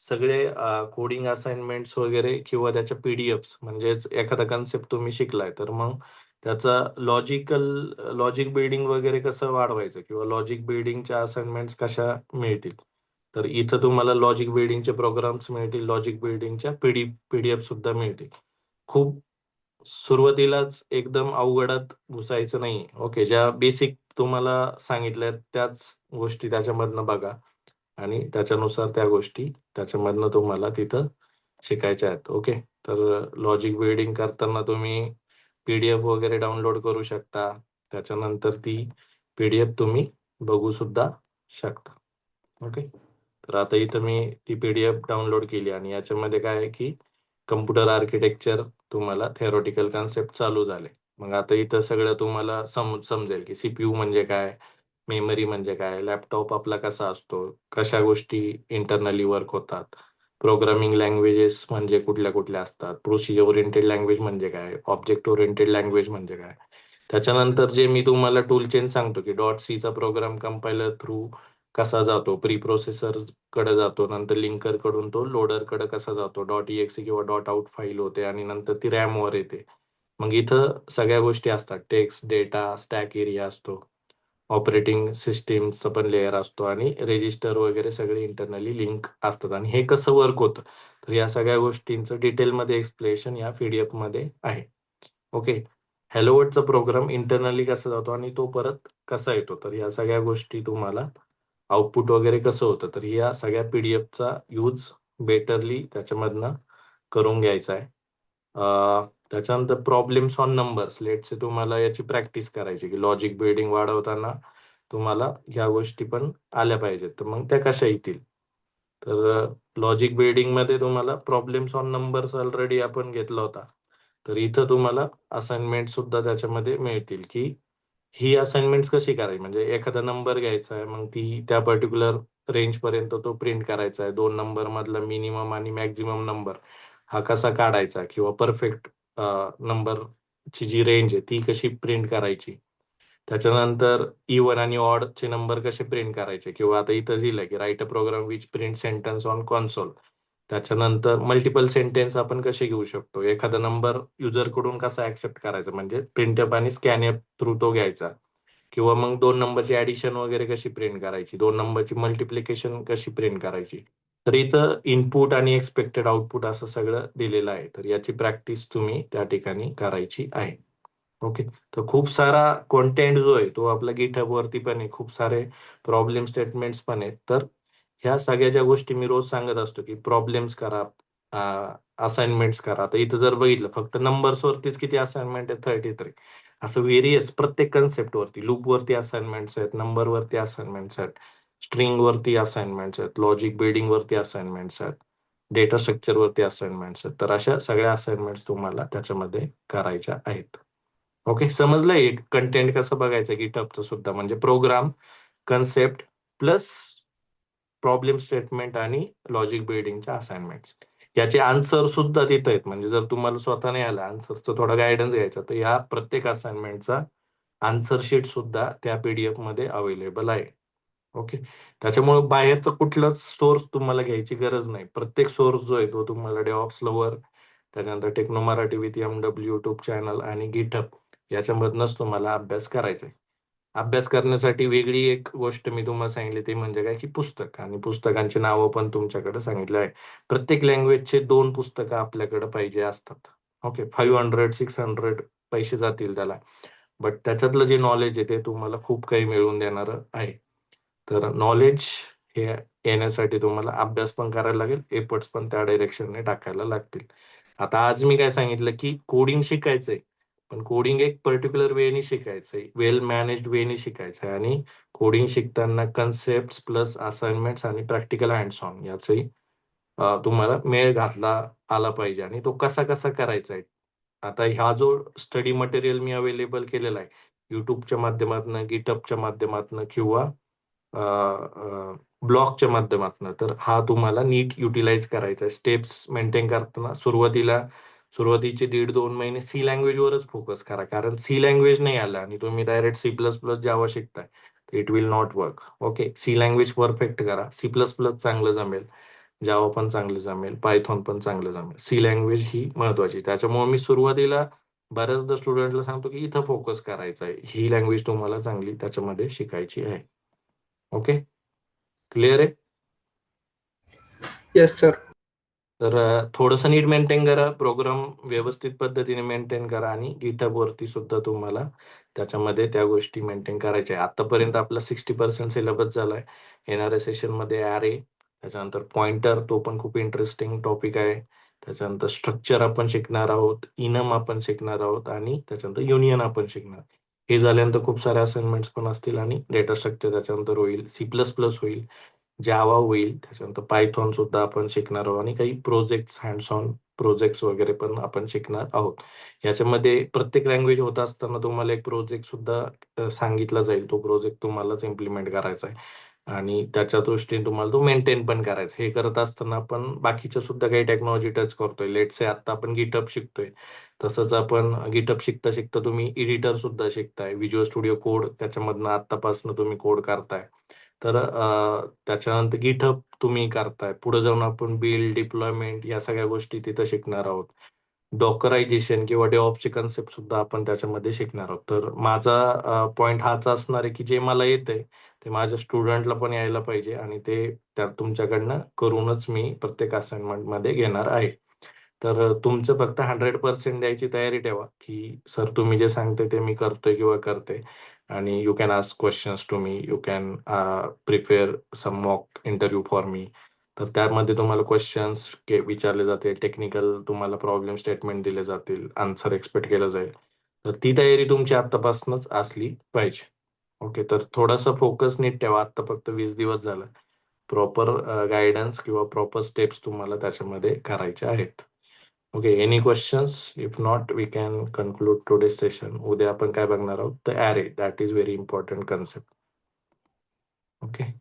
सगळे कोडिंग असाइनमेंट्स वगैरे किंवा त्याच्या पी-डी-एफ्स म्हणजेच एखादा कन्सेप्ट तुम्ही शिकलाय, तर मग त्याचा लॉजिक बिल्डिंग वगैरे कसं वाढवायचं किंवा लॉजिक बिल्डिंगच्या असाइनमेंट्स कशा मिळतील. तर इथं तुम्हाला लॉजिक बिल्डिंगचे प्रोग्राम्स मिळतील, लॉजिक बिल्डिंगच्या पी-डी-एफ सुद्धा मिळतील. खूप सुरुवातीलाच एकदम अवघडात घुसायचं नाही. ओके, ज्या बेसिक तुम्हाला सांगितल्यात त्याच गोष्टी त्याच्यामधनं बघा आणि त्याच्यानुसार त्या गोष्टी त्याच्यामधनं तुम्हाला तिथं शिकायच्या आहेत. ओके. तर लॉजिक बिल्डिंग करताना तुम्ही पी-डी-एफ वगैरे डाउनलोड करू शकता. त्याच्यानंतर ती पी-डी-एफ तुम्ही बघू सुद्धा शकता. ओके. तर आता इथं मी ती पी-डी-एफ डाउनलोड केली आणि याच्यामध्ये काय आहे की कम्प्युटर आर्किटेक्चर तुम्हाला थेरॉटिकल कन्सेप्ट चालू झाले. मग आता इथं सगळं तुम्हाला समजेल की सीपीयू म्हणजे काय, मेमरी म्हणजे काय, लॅपटॉप आपला कसा असतो, कशा गोष्टी इंटरनली वर्क होतात, प्रोग्रामिंग लँग्वेजेस म्हणजे कुठल्या-कुठल्या असतात, प्रोसिजर ओरिएंटेड लँग्वेज म्हणजे काय, ऑब्जेक्ट ओरिएंटेड लँग्वेज म्हणजे काय. त्याच्यानंतर जे मी तुम्हाला टूल चेन सांगतो की .cचा प्रोग्राम कंपायलर थ्रू कसा जातो, प्री प्रोसेसरकडे जातो, नंतर लिंकरकडून तो लोडरकडे कसा जातो, .exe किंवा .out फाईल होते आणि नंतर ती रॅमवर येते. मग इथं सगळ्या गोष्टी असतात. टेक्स्ट, डेटा, स्टॅक एरिया असतो. ऑपरेटिंग सिस्टमचा पण लेयर असतो आणि रेजिस्टर वगैरे सगळे इंटरनली लिंक असतात आणि हे कसं वर्क होतं. तर या सगळ्या गोष्टींचं डिटेलमध्ये एक्सप्लेनेशन या पी-डी-एफमध्ये आहे. ओके. हॅलो वर्ल्डचा प्रोग्राम इंटरनली कसा जातो आणि तो परत कसा येतो. तर या सगळ्या गोष्टी तुम्हाला आउटपुट वगैरे कसं होतं. तर या सगळ्या पी-डी-एफचा यूज बेटरली त्याच्यामधनं करून घ्यायचा आहे. त्याच्यानंतर problems on numbers. Let's say तुम्हाला याची प्रॅक्टिस करायची की लॉजिक बिल्डिंग वाढवताना तुम्हाला ह्या गोष्टी पण आल्या पाहिजेत. तर मग त्या कशा येतील? तर लॉजिक बिल्डिंगमध्ये तुम्हाला प्रॉब्लेम्स ऑन नंबर्स ऑलरेडी आपण घेतला होता. तर इथं तुम्हाला असाइनमेंट सुद्धा त्याच्यामध्ये मिळतील की ही असाइनमेंट्स कशी करायची? म्हणजे एखादा नंबर घ्यायचा आहे, मग ती त्या पर्टिक्युलर रेंजपर्यंत तो प्रिंट करायचा आहे. 2 नंबरमधला मिनिमम आणि मॅक्सिमम नंबर हा कसा काढायचा किंवा परफेक्ट नंबरची जी रेंज आहे ती कशी प्रिंट करायची. त्याच्यानंतर इव्हन आणि ऑडचे नंबर कसे प्रिंट करायचे किंवा आता इथं दिलंय की write a program which print sentence on console. त्याच्यानंतर मल्टिपल सेंटेन्स आपण कसे घेऊ शकतो. एखादा नंबर युजरकडून कसा ॲक्सेप्ट करायचा म्हणजे प्रिंटअप आणि स्कॅनअप थ्रू तो घ्यायचा किंवा मग 2 नंबरची ॲडिशन वगैरे कशी प्रिंट करायची, 2 नंबरची मल्टिप्लिकेशन कशी प्रिंट करायची. तर इथं इनपुट आणि एक्स्पेक्टेड आउटपुट असं सगळं दिलेलं आहे. तर याची प्रॅक्टिस तुम्ही त्या ठिकाणी करायची आहे. ओके. तर खूप सारा कंटेंट जो आहे तो आपला GitHub वरती पण आहे. खूप सारे प्रॉब्लेम स्टेटमेंट्स पण आहेत. तर ह्या सगळ्या ज्या गोष्टी मी रोज सांगत असतो, की प्रॉब्लेम्स करा, असाइनमेंट्स करा. तर इथं जर बघितलं फक्त नंबर्सवरतीच किती असाइनमेंट आहेत 33. असं व्हेरियस प्रत्येक कन्सेप्टवरती, लूपवरती असाइनमेंट्स आहेत, नंबरवरती असाइनमेंट्स आहेत, स्ट्रिंगवरती असाइनमेंट्स आहेत, लॉजिक बिल्डिंगवरती असाइनमेंट्स आहेत, डेटा स्ट्रक्चरवरती असाइनमेंट्स आहेत. तर अशा सगळ्या असाइनमेंट्स तुम्हाला त्याच्यामध्ये करायच्या आहेत. ओके. समजलंय कंटेंट कसं बघायचं GitHubचं सुद्धा म्हणजे program, concept plus problem statement आणि लॉजिक बिल्डिंगच्या असाइनमेंट्स. याचे आन्सर सुद्धा तिथं आहेत. म्हणजे जर तुम्हाला स्वतः नाही आलं आन्सरचं थोडा गायडन्स घ्यायचा तर या प्रत्येक असाइनमेंटचा आन्सर शीट सुद्धा त्या पीडीएफ मध्ये अवेलेबल आहे. ओके. त्याच्यामुळे बाहेरचा कुठलाच सोर्स तुम्हाला घ्यायची गरज नाही. प्रत्येक सोर्स जो आहे तो तुम्हाला डेव्हऑप्स लवर, त्याच्यानंतर techno Marathi with MW YouTube channel आणि गिटहब याच्यामधनंच तुम्हाला अभ्यास करायचा आहे. अभ्यास करण्यासाठी वेगळी एक गोष्ट मी तुम्हाला सांगितली ती म्हणजे काय की पुस्तक, आणि पुस्तकांची नावं पण तुमच्याकडे सांगितलं आहे. प्रत्येक लँग्वेजचे 2 पुस्तकं आपल्याकडे पाहिजे असतात. ओके. 500-600 पैसे जातील त्याला. बट त्याच्यातलं जे नॉलेज आहे ते तुम्हाला खूप काही मिळवून देणारं आहे. तर नॉलेज हे येण्यासाठी तुम्हाला अभ्यास पण करायला लागेल, एफर्ट्स पण त्या डायरेक्शनने टाकायला लागतील. आता आज मी काय सांगितलं की कोडिंग शिकायचंय, पण कोडिंग एक पर्टिक्युलर वेने शिकायचंय, वेल मॅनेज्ड वेने शिकायचंय, आणि कोडिंग शिकताना कन्सेप्ट प्लस असाइनमेंट्स आणि प्रॅक्टिकल हँड्स ऑन याचंही तुम्हाला मेळ घातला आला पाहिजे. आणि तो कसा कसा करायचा आहे. आता हा जो स्टडी मटेरियल मी अवेलेबल केलेला आहे युट्यूबच्या माध्यमातून, गिटहबच्या माध्यमातून किंवा ब्लॉगच्या माध्यमातून, तर हा तुम्हाला नीट युटिलाइज करायचा आहे. स्टेप्स मेंटेन करताना सुरुवातीचे 1.5-2 महिने सी लँग्वेजवरच फोकस करा. कारण सी लँग्वेज नाही आला आणि तुम्ही डायरेक्ट C++ जावा शिकताय, it will not work. Okay. C language perfect करा. C++ चांगलं जमेल, जावा पण चांगलं जमेल, पायथॉन पण चांगलं जमेल. सी लँग्वेज ही महत्वाची. त्याच्यामुळे मी सुरुवातीला बऱ्याचदा स्टुडंटला सांगतो की इथं फोकस करायचा आहे. ही लँग्वेज तुम्हाला चांगली त्याच्यामध्ये शिकायची आहे. ओके. क्लिअर आहे? Yes sir. तर थोडंसं नीट मेंटेन करा, प्रोग्राम व्यवस्थित पद्धतीने मेंटेन करा, आणि गिटहब वरती सुद्धा तुम्हाला त्याच्यामध्ये त्या गोष्टी मेंटेन करायच्या आहे. आतापर्यंत आपला 60% सिलेबस झालाय. येणाऱ्या सेशनमध्ये ॲरे, त्याच्यानंतर पॉइंटर, तो पण खूप इंटरेस्टिंग टॉपिक आहे. त्याच्यानंतर स्ट्रक्चर आपण शिकणार आहोत, इनम आपण शिकणार आहोत, आणि त्याच्यानंतर युनियन आपण शिकणार. हे झाल्यानंतर खूप सारे असाइनमेंट्स पण असतील, आणि डेटा स्ट्रक्चर त्याच्यानंतर होईल, C++ होईल, जावा होईल, त्याच्यानंतर पायथॉन सुद्धा आपण शिकणार आहोत, आणि काही प्रोजेक्ट्स, हँड्स ऑन प्रोजेक्ट्स वगैरे पण आपण शिकणार आहोत. याच्यामध्ये प्रत्येक लँग्वेज होत असताना तुम्हाला एक प्रोजेक्ट सुद्धा सांगितला जाईल. तो प्रोजेक्ट तुम्हालाच इम्प्लिमेंट करायचा आहे, आणि त्याच्या दृष्टीने तुम्हाला तो मेंटेन पण करायचा. हे करत असताना आपण बाकीच्या सुद्धा काही टेक्नॉलॉजी टच करतोय. लेट्स से आता आपण गिटहब शिकतोय, तसंच आपण गिटहब शिकता शिकता तुम्ही एडिटर सुद्धा शिकताय. व्हिज्युअल स्टुडिओ कोड त्याच्यामधनं आत्तापासून तुम्ही कोड करताय. तर त्याच्यानंतर गिटहब तुम्ही करताय. पुढे जाऊन आपण बिल्ड, डिप्लॉयमेंट या सगळ्या गोष्टी तिथं शिकणार आहोत. डॉकरायझेशन किंवा डेव्हऑप्सचे कन्सेप्ट सुद्धा आपण त्याच्यामध्ये शिकणार आहोत. तर माझा पॉइंट हाच असणार आहे की जे मला येतंय ते माझ्या स्टुडंटला पण यायला पाहिजे, आणि ते त्या तुमच्याकडनं करूनच मी प्रत्येक असाइनमेंटमध्ये घेणार आहे. तर तुमचं फक्त 100% द्यायची तयारी ठेवा, की सर तुम्ही जे सांगते ते मी करतोय किंवा करते, आणि you can ask questions to me, you can prepare some mock interview for me. तर त्यामध्ये तुम्हाला क्वेश्चन्स विचारले जाते, टेक्निकल तुम्हाला प्रॉब्लेम स्टेटमेंट दिले जातील, आन्सर एक्सपेक्ट केलं जाईल. तर ती तयारी तुमची आत्तापासूनच असली पाहिजे. ओके. तर थोडासा फोकस नीट ठेवा. आत्ता फक्त 20 दिवस झाला. प्रॉपर गाईडन्स किंवा प्रॉपर स्टेप्स तुम्हाला त्याच्यामध्ये करायच्या आहेत. Okay. Any questions? If not we can conclude today session. उद्या आपण काय बघणार आहोत? तर array, that is very important concept. Okay.